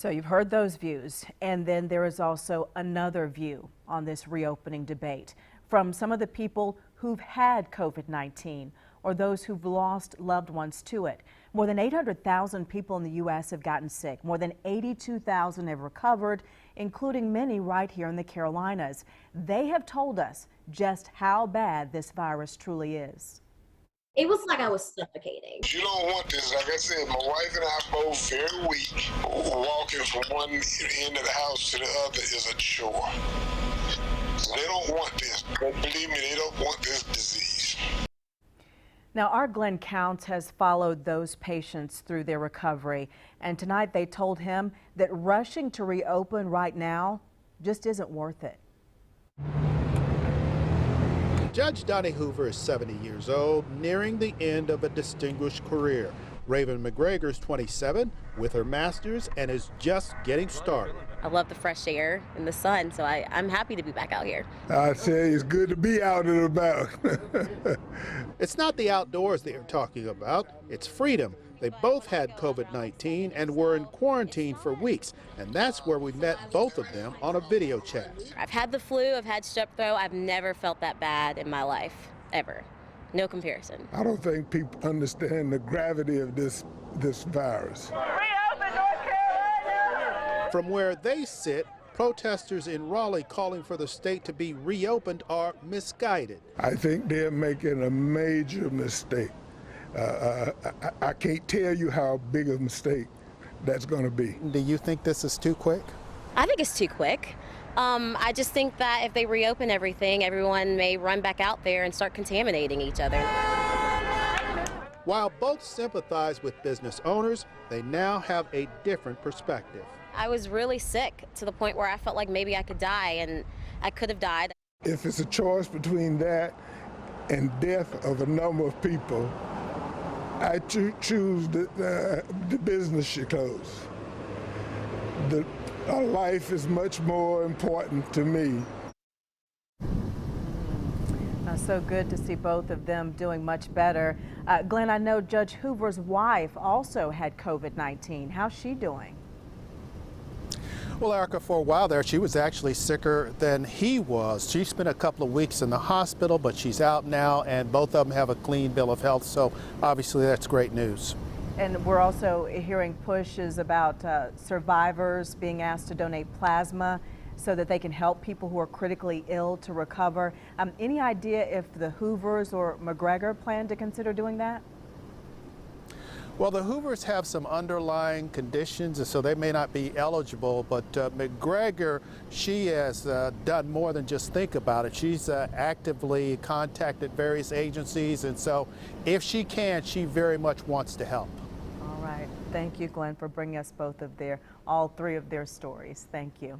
So you've heard those views, and then there is also another view on this reopening debate from some of the people who've had COVID-19 or those who've lost loved ones to it. More than 800,000 people in the U.S. have gotten sick. More than 82,000 have recovered, including many right here in the Carolinas. They have told us just how bad this virus truly is. It was like I was suffocating. You don't want this. Like I said, my wife and I both very weak. Walking from one end of the house to the other is a chore. They don't want this. Believe me, they don't want this disease. Now, our Glenn Counts has followed those patients through their recovery, and tonight they told him that rushing to reopen right now just isn't worth it. Judge Donnie Hoover is 70 years old, nearing the end of a distinguished career. Raven McGregor's 27 with her master's and is just getting started. I love the fresh air and the sun, so I'm happy to be back out here. I say it's good to be out and about. It's not the outdoors they are talking about, it's freedom. They both had COVID-19 and were in quarantine for weeks, and that's where we met both of them on a video chat. I've had the flu, I've had strep throat, I've never felt that bad in my life, ever. No comparison. I don't think people understand the gravity of this virus. Reopen North Carolina! From where they sit, protesters in Raleigh calling for the state to be reopened are misguided. I think they're making a major mistake. I can't tell you how big a mistake that's going to be. Do you think this is too quick? I think it's too quick. I just think that if they reopen everything, everyone may run back out there and start contaminating each other. While both sympathize with business owners, they now have a different perspective. I was really sick to the point where I felt like maybe I could die, and I could have died. If it's a choice between that and death of a number of people, I choose the business should close. Our life is much more important to me. So good to see both of them doing much better. Glenn, I know Judge Hoover's wife also had COVID-19. How's she doing? Well, Erica, for a while there, she was actually sicker than he was. She spent a couple of weeks in the hospital, but she's out now, and both of them have a clean bill of health, so obviously that's great news. And we're also hearing pushes about survivors being asked to donate plasma so that they can help people who are critically ill to recover. Any idea if the Hoovers or McGregor plan to consider doing that? Well, the Hoovers have some underlying conditions, and so they may not be eligible, but McGregor, she has done more than just think about it. She's actively contacted various agencies, and so if she can, she very much wants to help. All right. Thank you, Glenn, for bringing us all three of their stories. Thank you.